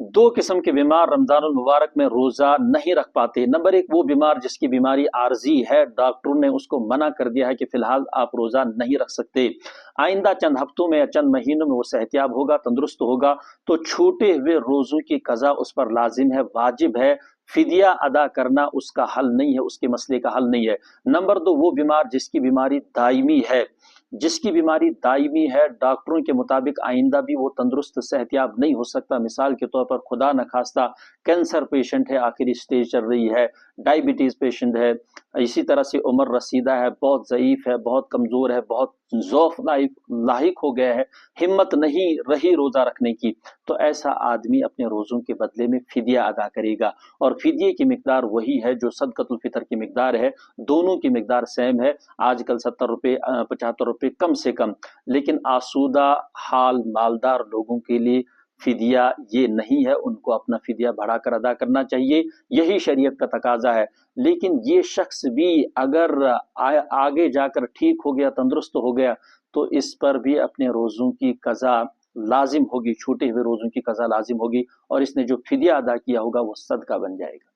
दो किस्म के बीमार रमजानुल मुबारक में रोजा नहीं रख पाते। नंबर एक, वो बीमार जिसकी बीमारी आर्जी है, डॉक्टरों ने उसको मना कर दिया है कि फिलहाल आप रोजा नहीं रख सकते, आइंदा चंद हफ्तों में या चंद महीनों में वो सेहतियाब होगा, तंदुरुस्त होगा, तो छूटे हुए रोजों की कज़ा उस पर लाजिम है, वाजिब है। फिदिया अदा करना उसका हल नहीं है, उसके मसले का हल नहीं है। नंबर दो, वो बीमार जिसकी बीमारी दायमी है, जिसकी बीमारी दायमी है, डॉक्टरों के मुताबिक आइंदा भी वो तंदुरुस्त सेहतियाब नहीं हो सकता। मिसाल के तौर पर खुदा न खास्ता कैंसर पेशेंट है, आखिरी स्टेज चल रही है, डायबिटीज पेशेंट है, इसी तरह से उम्र रसीदा है, बहुत ज़ईफ है, बहुत कमज़ोर है, बहुत ज़ौफ लाहिक हो गया है, हिम्मत नहीं रही रोज़ा रखने की, तो ऐसा आदमी अपने रोज़ों के बदले में फिदिया अदा करेगा। और फिदिये की मिकदार वही है जो सदक़तुल फ़ितर की मिकदार है, दोनों की मिकदार सेम है। आजकल 70 रुपये 75 रुपये कम से कम, लेकिन आसूदा हाल मालदार लोगों के लिए फिदिया ये नहीं है, उनको अपना फिदिया बढ़ाकर अदा करना चाहिए, यही शरीयत का तकाजा है। लेकिन ये शख्स भी अगर आगे जाकर ठीक हो गया, तंदुरुस्त हो गया, तो इस पर भी अपने रोज़ों की कज़ा लाजिम होगी, छूटे हुए रोज़ों की कज़ा लाजिम होगी, और इसने जो फिदिया अदा किया होगा वो सदका बन जाएगा।